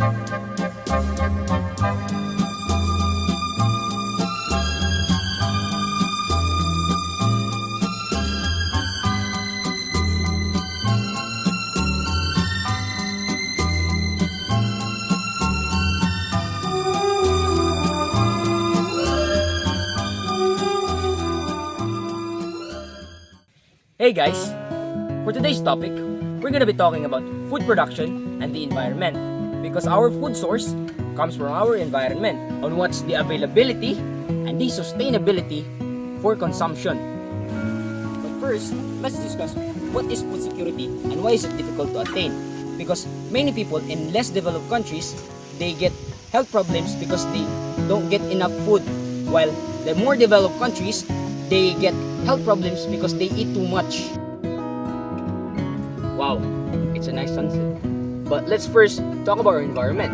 Hey guys, for today's topic, we're gonna be talking about food production and the environment because our food source comes from our environment on what's the availability and the sustainability for consumption. But first, let's discuss what is food security and why is it difficult to attain, because many people in less developed countries, they get health problems because they don't get enough food, while the more developed countries, they get health problems because they eat too much. Wow, it's a nice sunset. But let's first talk about our environment.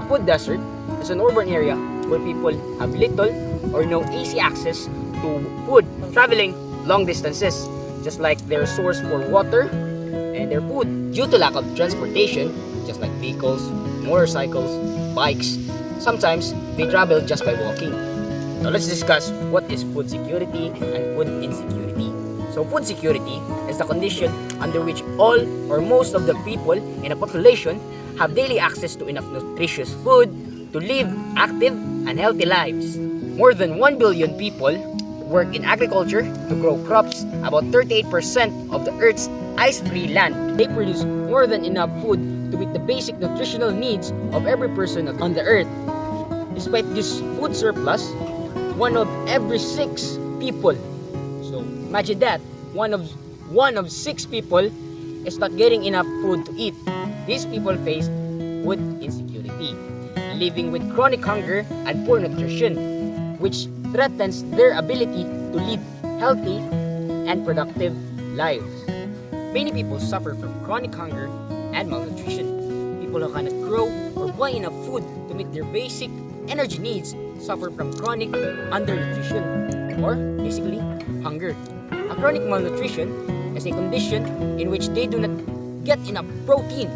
A food desert is an urban area where people have little or no easy access to food, traveling long distances, just like their source for water and their food. Due to lack of transportation, just like vehicles, motorcycles, bikes, sometimes they travel just by walking. Now let's discuss what is food security and food insecurity. So food security is the condition under which all or most of the people in a population have daily access to enough nutritious food to live active and healthy lives. More than 1 billion people work in agriculture to grow crops, about 38% of the Earth's ice-free land. They produce more than enough food to meet the basic nutritional needs of every person on the Earth. Despite this food surplus, one of every 6 people, so imagine that, one of 6 people is not getting enough food to eat. These people face food insecurity, living with chronic hunger and poor nutrition, which threatens their ability to lead healthy and productive lives. Many people suffer from chronic hunger and malnutrition. People who cannot grow or buy enough food to meet their basic energy needs suffer from chronic undernutrition, or basically hunger. A chronic malnutrition is a condition in which they do not get enough protein,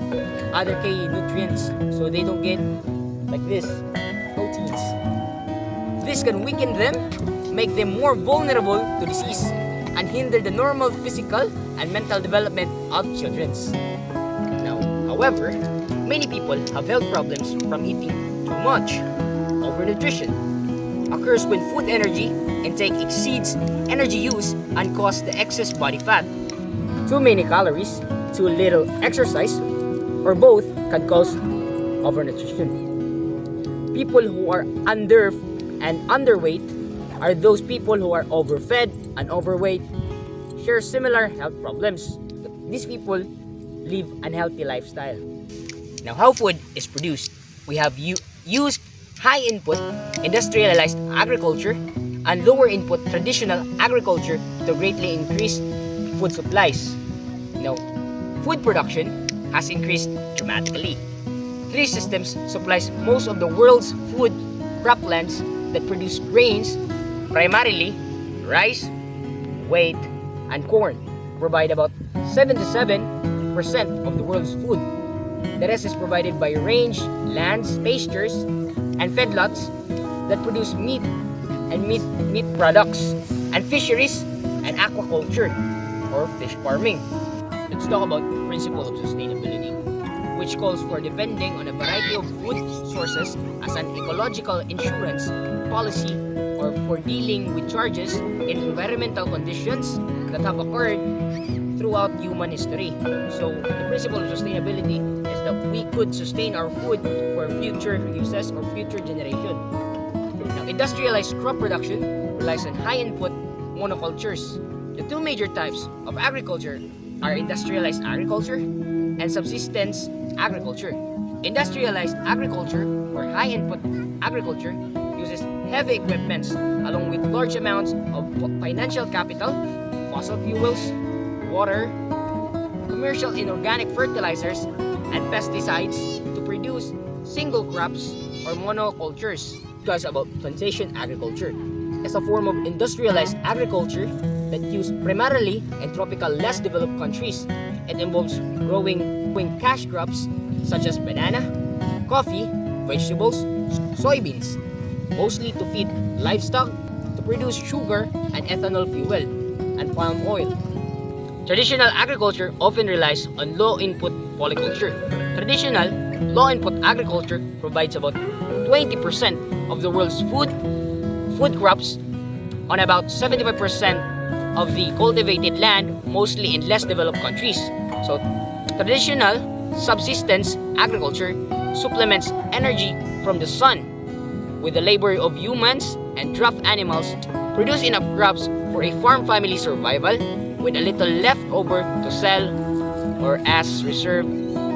other key nutrients, so they don't get like this proteins. This can weaken them, make them more vulnerable to disease, and hinder the normal physical and mental development of children. Now, however, many people have health problems from eating too much. Overnutrition occurs when food energy intake exceeds energy use and causes the excess body fat. Too many calories, too little exercise, or both can cause overnutrition. People who are under and underweight are those people who are overfed and overweight, share similar health problems. These people live an unhealthy lifestyle. Now, how food is produced? We have used high input industrialized agriculture and lower input traditional agriculture to greatly increase food supplies. Now, food production has increased dramatically. 3 systems supplies most of the world's food croplands that produce grains, primarily rice, wheat, and corn, provide about 77% of the world's food. The rest is provided by range, lands, pastures, and feedlots that produce meat and meat products, and fisheries and aquaculture or fish farming. Let's talk about the principle of sustainability, which calls for depending on a variety of food sources as an ecological insurance policy or for dealing with charges in environmental conditions that have occurred throughout human history. So the principle of sustainability is that we could sustain our food for future uses or future generation. Now, industrialized crop production relies on high input monocultures. The 2 major types of agriculture are industrialized agriculture and subsistence agriculture. Industrialized agriculture or high input agriculture uses heavy equipments along with large amounts of financial capital, fossil fuels, water, commercial inorganic fertilizers, and pesticides to produce single crops or monocultures. Because about plantation agriculture is a form of industrialized agriculture that used primarily in tropical less developed countries. It involves growing cash crops such as banana, coffee, vegetables, soybeans, mostly to feed livestock, to produce sugar and ethanol fuel, and palm oil. Traditional agriculture often relies on low-input polyculture. Traditional low-input agriculture provides about 20% of the world's food crops on about 75% of the cultivated land, mostly in less developed countries. So, traditional subsistence agriculture supplements energy from the sun with the labor of humans and draft animals, produce enough crops for a farm family survival with a little left over to sell or as reserve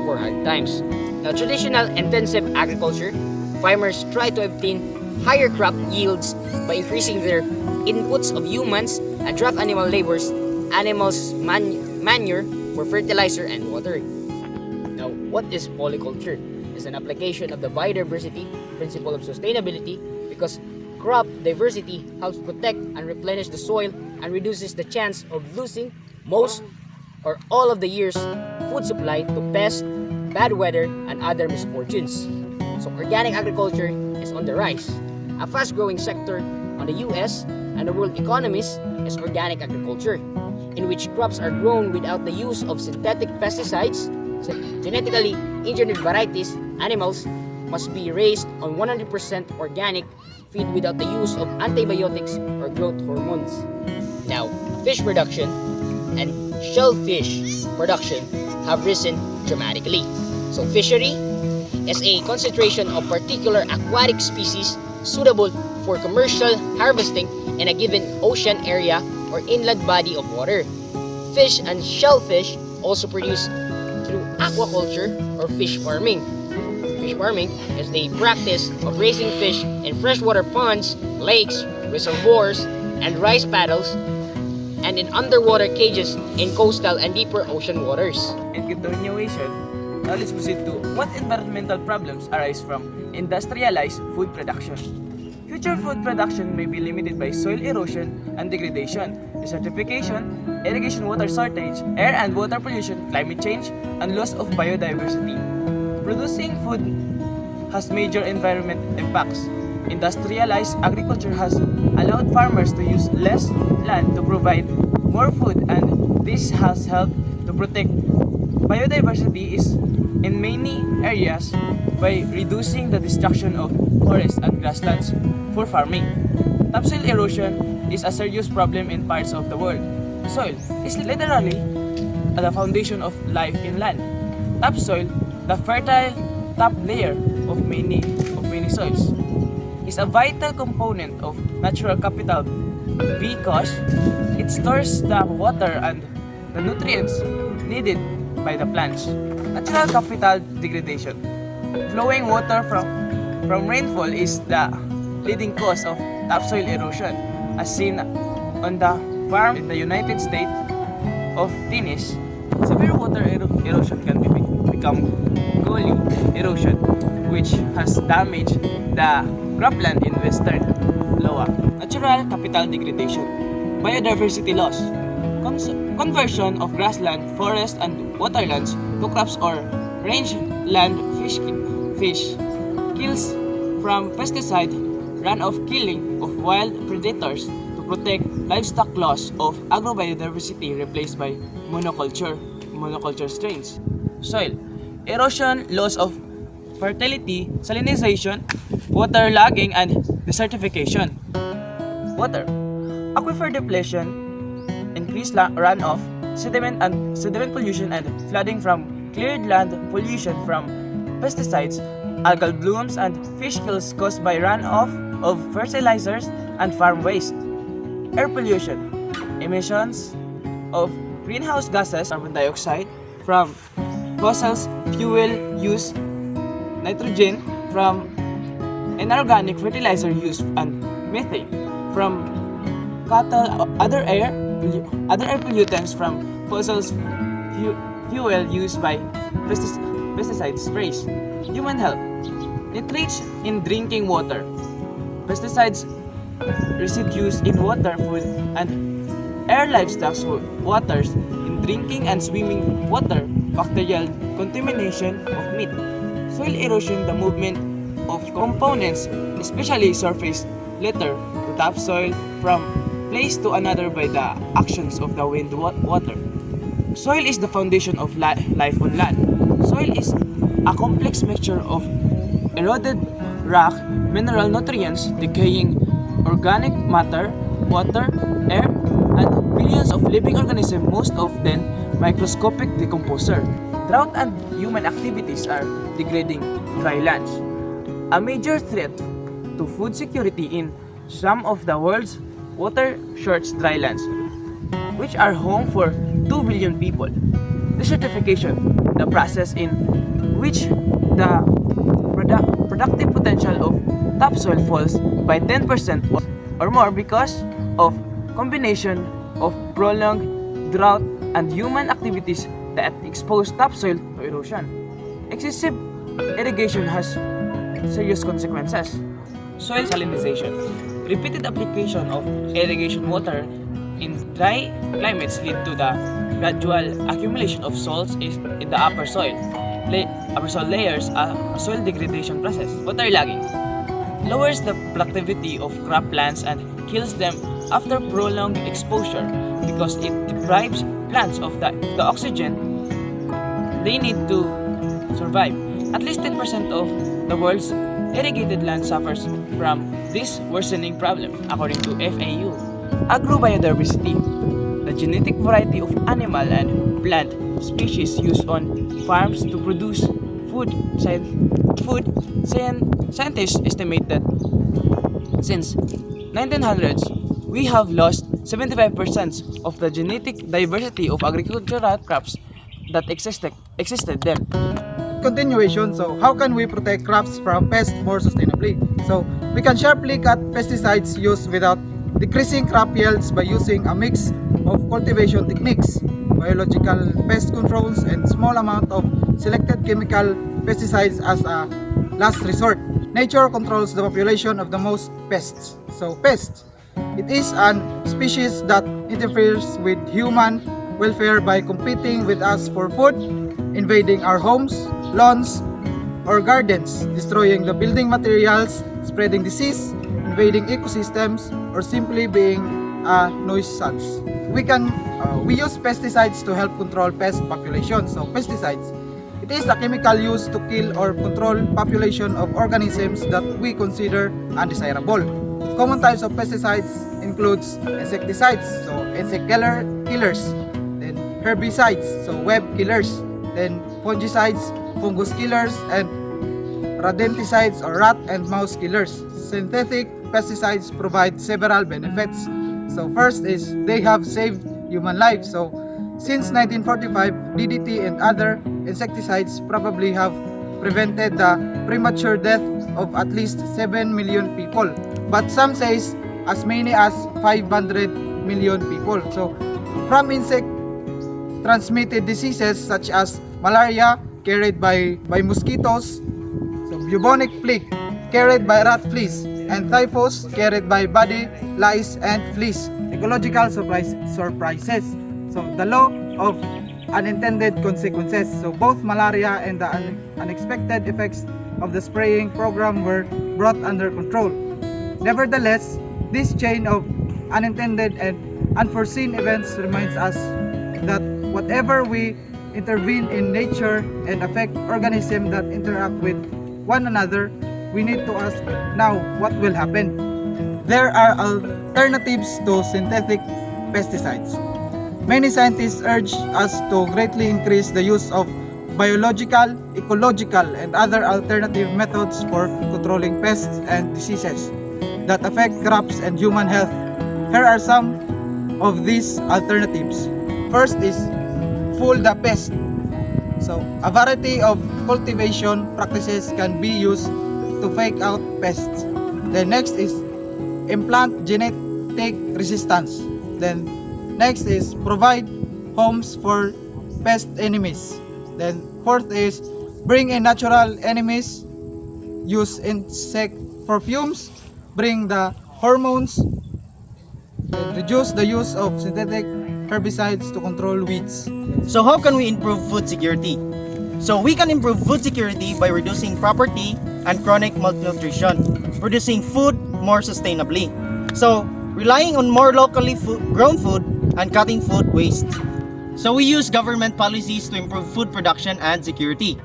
for hard times. Now, traditional intensive agriculture, farmers try to obtain higher crop yields by increasing their inputs of humans and draft animal labors, manure for fertilizer and water. Now, what is polyculture? It's an application of the biodiversity principle of sustainability because crop diversity helps protect and replenish the soil and reduces the chance of losing most or all of the year's food supply to pests, bad weather, and other misfortunes. So organic agriculture is on the rise. A fast-growing sector on the US and the world economies is organic agriculture, in which crops are grown without the use of synthetic pesticides, genetically engineered varieties, animals must be raised on 100% organic feed without the use of antibiotics or growth hormones. Now, fish production and shellfish production have risen dramatically. So fishery is a concentration of particular aquatic species suitable for commercial harvesting in a given ocean area or inland body of water. Fish and shellfish also produce through aquaculture or fish farming. Fish farming is the practice of raising fish in freshwater ponds, lakes, reservoirs, and rice paddles, and in underwater cages in coastal and deeper ocean waters. And continuation, now let's proceed to what environmental problems arise from industrialized food production. Future food production may be limited by soil erosion and degradation, desertification, irrigation water shortage, air and water pollution, climate change, and loss of biodiversity. Producing food has major environment impacts. Industrialized agriculture has allowed farmers to use less land to provide more food, and this has helped to protect biodiversity in many areas by reducing the destruction of forests and grasslands for farming. Topsoil erosion is a serious problem in parts of the world. Soil is literally the foundation of life in land. Topsoil, the fertile top layer of many soils, is a vital component of natural capital because it stores the water and the nutrients needed by the plants. Natural capital degradation. Flowing water from rainfall is the leading cause of topsoil erosion, as seen on the farm in the United States of Tennessee. Severe water erosion can become gully erosion, which has damaged the cropland in western Iowa. Natural capital degradation. Biodiversity loss. Conversion of grassland, forest, and waterlands to crops or rangeland fish. Kills from pesticide, runoff killing of wild predators to protect livestock, loss of agrobiodiversity replaced by monoculture strains. Soil erosion, loss of fertility, salinization, water logging, and desertification. Water aquifer depletion, increased runoff, sediment pollution, and flooding from cleared land, pollution from pesticides, algal blooms, and fish kills caused by runoff of fertilizers and farm waste. Air pollution, emissions of greenhouse gases, carbon dioxide from fossil fuel use, nitrogen from inorganic fertilizer use, and methane from cattle, other air pollutants from fossil fuel used by pesticide sprays. Human health, nitrates in drinking water, pesticides residues in water, food, and air livestock waters in drinking and swimming water, bacterial contamination of meat, Soil erosion, the movement of components, especially surface litter to topsoil from place to another by the actions of the wind water. Soil is the foundation of life on land. Soil is a complex mixture of eroded rock, mineral nutrients, decaying organic matter, water, air, and billions of living organisms, most often microscopic decomposer. Drought and human activities are degrading dry lands. A major threat to food security in some of the world's water-short dry lands, which are home for 2 billion people. Desertification, the process in which the productive potential of topsoil falls by 10% or more because of combination of prolonged drought and human activities that expose topsoil to erosion. Excessive irrigation has serious consequences. Soil salinization. Repeated application of irrigation water in dry climates lead to the gradual accumulation of salts in the upper soil layers, a soil degradation process. Waterlogging lowers the productivity of croplands and kills them after prolonged exposure because it deprives plants of the oxygen they need to survive. At least 10% of the world's irrigated land suffers from this worsening problem, according to FAO. Agrobiodiversity, the genetic variety of animal and plant species used on farms to produce food. Scientists estimate that since 1900s, we have lost 75% of the genetic diversity of agricultural crops that existed then. Continuation, so how can we protect crops from pests more sustainably? So we can sharply cut pesticides used without decreasing crop yields by using a mix of cultivation techniques, biological pest controls, and small amount of selected chemical pesticides as a last resort. Nature controls the population of the most pests. So pest, it is an species that interferes with human welfare by competing with us for food, invading our homes, lawns, or gardens, destroying the building materials, spreading disease, invading ecosystems, or simply being a nuisance. We use pesticides to help control pest population. So pesticides, it is a chemical used to kill or control population of organisms that we consider undesirable. Common types of pesticides includes insecticides, so insect killers, then herbicides, so web killers, then fungicides, fungus killers, and rodenticides or rat and mouse killers. Synthetic pesticides provide several benefits. So first is they have saved human lives. So since 1945, DDT and other insecticides probably have prevented the premature death of at least 7 million people. But some says as many as 500 million people. So from insect transmitted diseases such as malaria carried by mosquitoes, so bubonic plague carried by rat fleas, and typhus carried by body lice and fleas. Ecological surprises. So the law of unintended consequences. So both malaria and the unexpected effects of the spraying program were brought under control. Nevertheless, this chain of unintended and unforeseen events reminds us that whatever we intervene in nature and affect organisms that interact with one another, we need to ask now what will happen. There are alternatives to synthetic pesticides. Many scientists urge us to greatly increase the use of biological, ecological, and other alternative methods for controlling pests and diseases that affect crops and human health. Here are some of these alternatives. First is fool the pest. So, a variety of cultivation practices can be used to fake out pests. Then next is implant genetic resistance. Then next is provide homes for pest enemies. Then fourth is bring in natural enemies, use insect perfumes, bring the hormones, and reduce the use of synthetic herbicides to control weeds. So how can we improve food security? So we can improve food security by reducing poverty and chronic malnutrition, producing food more sustainably. So relying on more locally grown food and cutting food waste. So we use government policies to improve food production and security.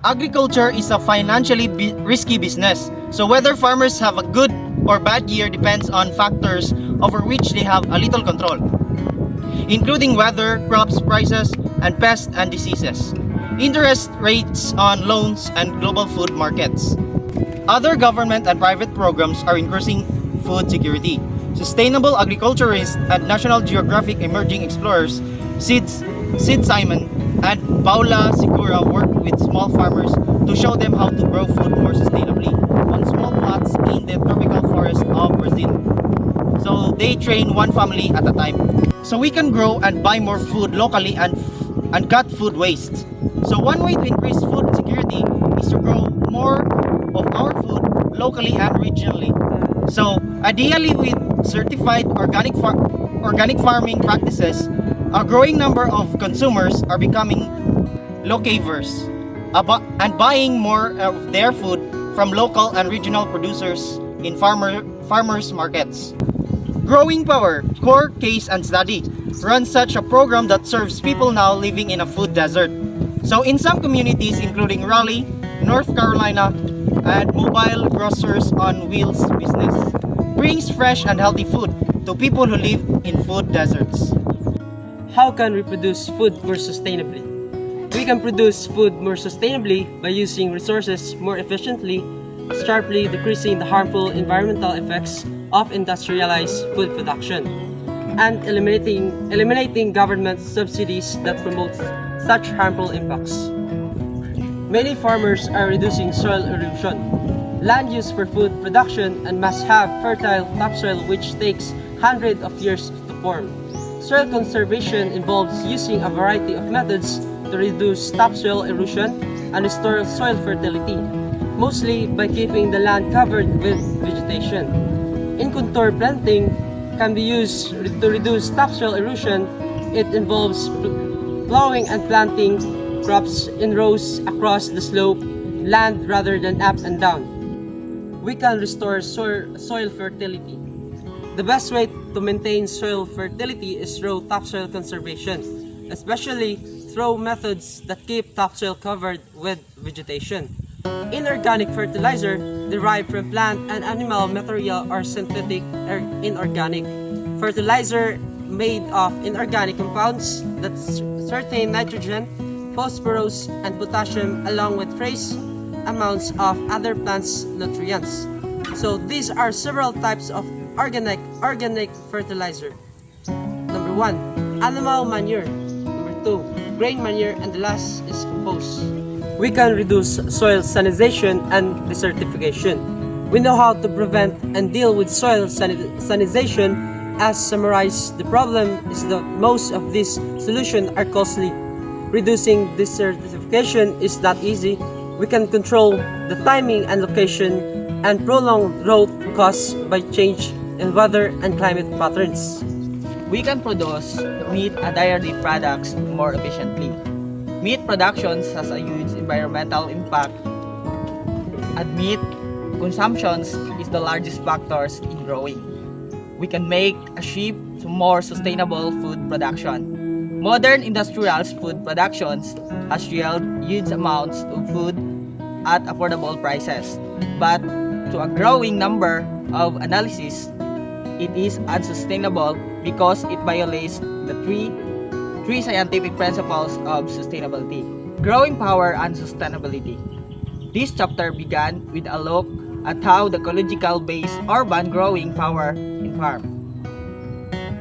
Agriculture is a financially risky business, so whether farmers have a good or bad year depends on factors over which they have a little control, including weather, crops, prices, and pests and diseases, interest rates on loans, and global food markets. Other government and private programs are increasing food security. Sustainable agriculturists and National Geographic Emerging Explorers Sid Simon and Paula Segura work with small farmers to show them how to grow food more sustainably on small plots in the tropical forest of Brazil. So they train one family at a time. So we can grow and buy more food locally and cut food waste. So one way to increase food security is to grow more of our food locally and regionally. So ideally with certified organic farming practices, a growing number of consumers are becoming locavores and buying more of their food from local and regional producers in farmers markets. Growing Power, Core Case and Study runs such a program that serves people now living in a food desert. So in some communities including Raleigh, North Carolina, and Mobile Grocers on Wheels business brings fresh and healthy food to people who live in food deserts. How can we produce food more sustainably? We can produce food more sustainably by using resources more efficiently, sharply decreasing the harmful environmental effects of industrialized food production, and eliminating government subsidies that promote such harmful impacts. Many farmers are reducing soil erosion, land use for food production, and must have fertile topsoil which takes hundreds of years to form. Soil conservation involves using a variety of methods to reduce topsoil erosion and restore soil fertility, mostly by keeping the land covered with vegetation. In-contour planting can be used to reduce topsoil erosion. It involves plowing and planting crops in rows across the slope land rather than up and down. We can restore soil fertility. The best way to maintain soil fertility is through topsoil conservation, especially through methods that keep topsoil covered with vegetation. Inorganic fertilizer derived from plant and animal material or synthetic or inorganic fertilizer made of inorganic compounds that contain nitrogen, phosphorus, and potassium along with trace amounts of other plants' nutrients. So these are several types of organic fertilizer. Number 1, animal manure. Number 2, grain manure, and the last is compost. We can reduce soil sanitization and desertification. We know how to prevent and deal with soil sanitization. As summarized, the problem is that most of these solutions are costly. Reducing desertification is not easy. We can control the timing and location and prolong growth caused by change in weather and climate patterns. We can produce meat and dairy products more efficiently. Meat production has a huge environmental impact, and meat consumption is the largest factors in growing. We can make a shift to more sustainable food production. Modern industrial food productions has yielded huge amounts of food at affordable prices, but to a growing number of analyses, it is unsustainable because it violates the three scientific principles of sustainability. Growing power and sustainability. This chapter began with a look at how the ecological-based urban growing power in farm.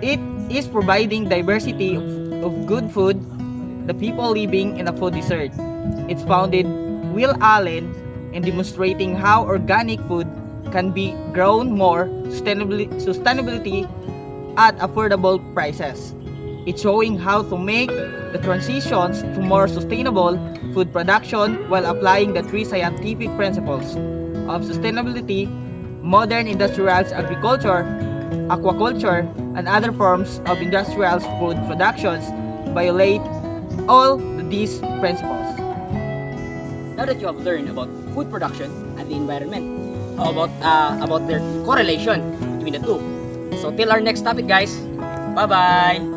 It is providing diversity of good food the people living in a food desert. It's founded Will Allen in demonstrating how organic food can be grown more sustainability at affordable prices. It's showing how to make the transitions to more sustainable food production while applying the three scientific principles of sustainability. Modern industrial agriculture, aquaculture, and other forms of industrial food productions violate all these principles. now that you have learned about food production and the environment, about their correlation between the two. So till our next topic, guys. Bye-bye.